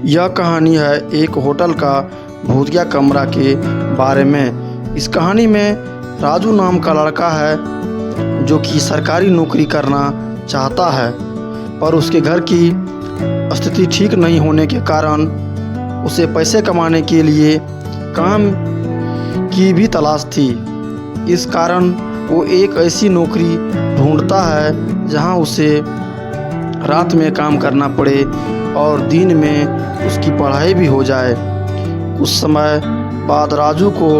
यह कहानी है एक होटल का भूतिया कमरा के बारे में। इस कहानी में राजू नाम का लड़का है जो कि सरकारी नौकरी करना चाहता है, पर उसके घर की स्थिति ठीक नहीं होने के कारण उसे पैसे कमाने के लिए काम की भी तलाश थी। इस कारण वो एक ऐसी नौकरी ढूंढता है जहां उसे रात में काम करना पड़े और दिन में उसकी पढ़ाई भी हो जाए। कुछ समय बाद राजू को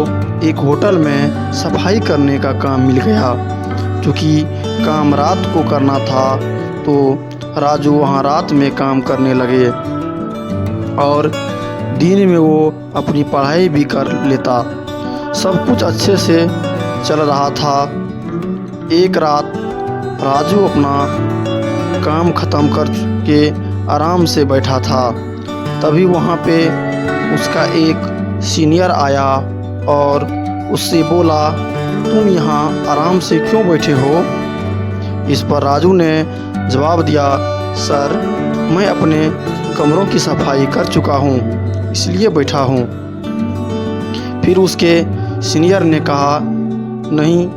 एक होटल में सफाई करने का काम मिल गया। क्योंकि काम रात को करना था तो राजू वहां रात में काम करने लगे और दिन में वो अपनी पढ़ाई भी कर लेता। सब कुछ अच्छे से चल रहा था। एक रात राजू अपना काम ख़त्म करके आराम से बैठा था, तभी वहाँ पे उसका एक सीनियर आया और उससे बोला, तुम यहाँ आराम से क्यों बैठे हो? इस पर राजू ने जवाब दिया, सर मैं अपने कमरों की सफाई कर चुका हूँ इसलिए बैठा हूँ। फिर उसके सीनियर ने कहा, नहीं,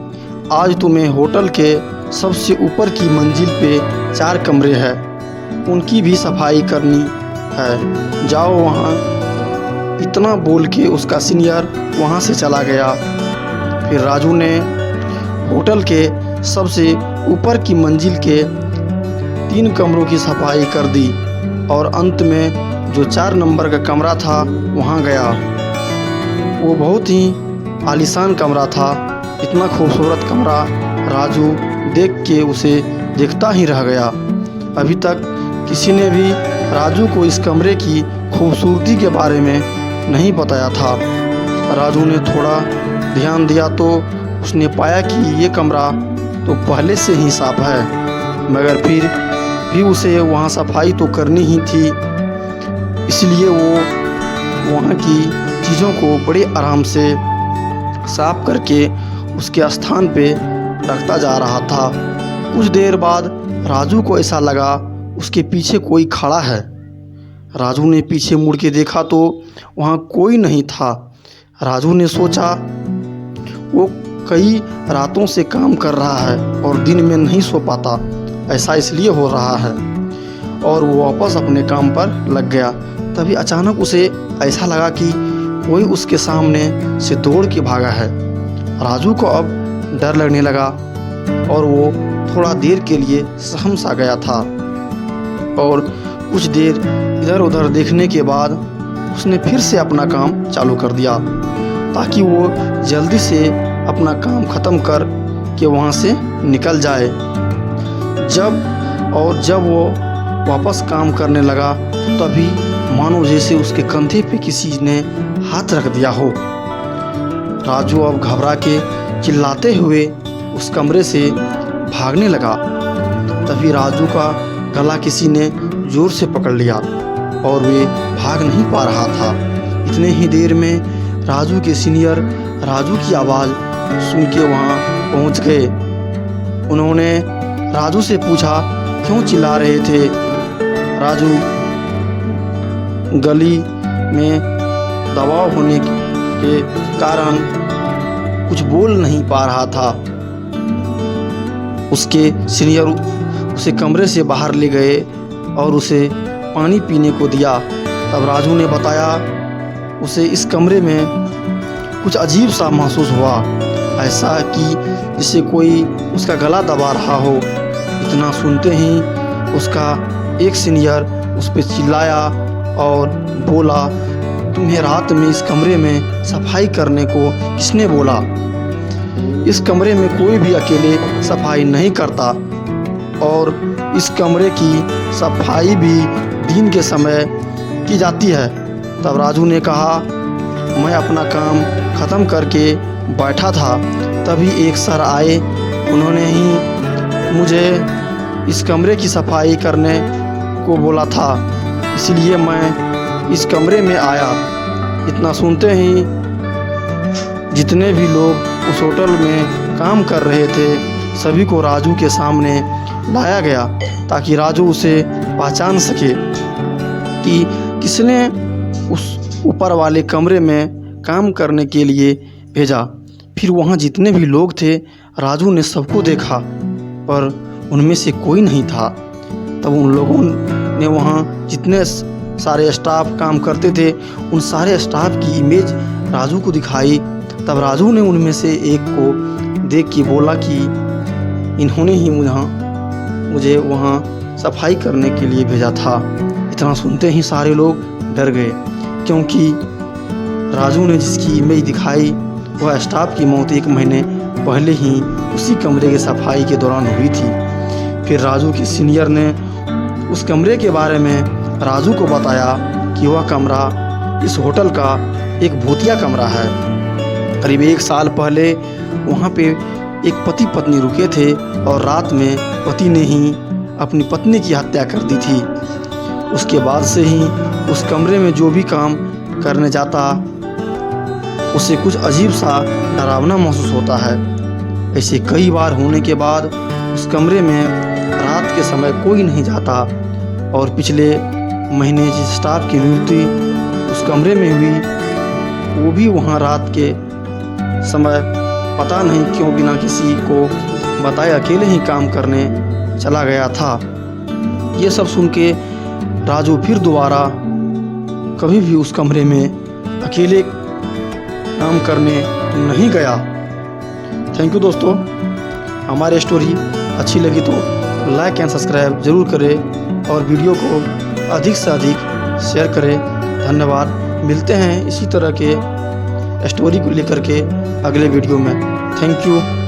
आज तुम्हें होटल के सबसे ऊपर की मंजिल पे 4 कमरे हैं, उनकी भी सफाई करनी है, जाओ वहाँ। इतना बोल के उसका सीनियर वहाँ से चला गया। फिर राजू ने होटल के सबसे ऊपर की मंजिल के 3 कमरों की सफाई कर दी और अंत में जो 4 नंबर का कमरा था वहाँ गया। वो बहुत ही आलीशान कमरा था। इतना खूबसूरत कमरा राजू देख के उसे देखता ही रह गया। अभी तक किसी ने भी राजू को इस कमरे की खूबसूरती के बारे में नहीं बताया था। राजू ने थोड़ा ध्यान दिया तो उसने पाया कि ये कमरा तो पहले से ही साफ है, मगर फिर भी उसे वहाँ सफाई तो करनी ही थी। इसलिए वो वहाँ की चीज़ों को बड़े आराम से साफ करके उसके स्थान पे रखता जा रहा था। कुछ देर बाद राजू को ऐसा लगा उसके पीछे कोई खड़ा है। राजू ने पीछे मुड़ के देखा तो वहाँ कोई नहीं था। राजू ने सोचा वो कई रातों से काम कर रहा है और दिन में नहीं सो पाता, ऐसा इसलिए हो रहा है, और वो वापस अपने काम पर लग गया। तभी अचानक उसे ऐसा लगा कि कोई उसके सामने से दौड़ के भागा है। राजू को अब डर लगने लगा और वो थोड़ा देर के लिए सहम सा गया था और कुछ देर इधर उधर देखने के बाद उसने फिर से अपना काम चालू कर दिया ताकि वो जल्दी से अपना काम ख़त्म कर के वहाँ से निकल जाए। जब वो वापस काम करने लगा तभी मानो जैसे उसके कंधे पे किसी ने हाथ रख दिया हो। राजू अब घबरा के चिल्लाते हुए उस कमरे से भागने लगा। तभी राजू का गला किसी ने जोर से पकड़ लिया और वे भाग नहीं पा रहा था। इतने ही देर में राजू के सीनियर राजू की आवाज़ सुन के वहाँ पहुँच गए। उन्होंने राजू से पूछा, क्यों चिल्ला रहे थे? राजू गली में दबाव होने के कारण कुछ बोल नहीं पा रहा था। उसके सीनियर उसे कमरे से बाहर ले गए और उसे पानी पीने को दिया। तब राजू ने बताया उसे इस कमरे में कुछ अजीब सा महसूस हुआ, ऐसा कि जैसे कोई उसका गला दबा रहा हो। इतना सुनते ही उसका एक सीनियर उस पर चिल्लाया और बोला, तुम्हें रात में इस कमरे में सफाई करने को किसने बोला? इस कमरे में कोई भी अकेले सफाई नहीं करता और इस कमरे की सफाई भी दिन के समय की जाती है। तब राजू ने कहा, मैं अपना काम ख़त्म करके बैठा था, तभी एक सर आए, उन्होंने ही मुझे इस कमरे की सफाई करने को बोला था, इसलिए मैं इस कमरे में आया। इतना सुनते ही जितने भी लोग उस होटल में काम कर रहे थे सभी को राजू के सामने लाया गया ताकि राजू उसे पहचान सके कि किसने उस ऊपर वाले कमरे में काम करने के लिए भेजा। फिर वहाँ जितने भी लोग थे राजू ने सबको देखा पर उनमें से कोई नहीं था। तब उन लोगों ने वहाँ जितने सारे स्टाफ काम करते थे उन सारे स्टाफ की इमेज राजू को दिखाई। तब राजू ने उनमें से एक को देख के बोला कि इन्होंने ही मुझे वहाँ सफाई करने के लिए भेजा था। इतना सुनते ही सारे लोग डर गए, क्योंकि राजू ने जिसकी इमेज दिखाई वह स्टाफ की मौत 1 महीने पहले ही उसी कमरे की सफाई के दौरान हुई थी। फिर राजू के सीनियर ने उस कमरे के बारे में राजू को बताया कि वह कमरा इस होटल का एक भूतिया कमरा है। करीब 1 साल पहले वहाँ पे एक पति पत्नी रुके थे और रात में पति ने ही अपनी पत्नी की हत्या कर दी थी। उसके बाद से ही उस कमरे में जो भी काम करने जाता उसे कुछ अजीब सा डरावना महसूस होता है। ऐसे कई बार होने के बाद उस कमरे में रात के समय कोई नहीं जाता और पिछले महीने जिस स्टाफ की मृत्यु उस कमरे में हुई वो भी वहाँ रात के समय पता नहीं क्यों बिना किसी को बताए अकेले ही काम करने चला गया था। ये सब सुन के राजू फिर दोबारा कभी भी उस कमरे में अकेले काम करने नहीं गया। थैंक यू दोस्तों, हमारी स्टोरी अच्छी लगी तो लाइक एंड सब्सक्राइब ज़रूर करें और वीडियो को अधिक से अधिक शेयर करें। धन्यवाद। मिलते हैं इसी तरह के स्टोरी को लेकर के अगले वीडियो में। Thank you.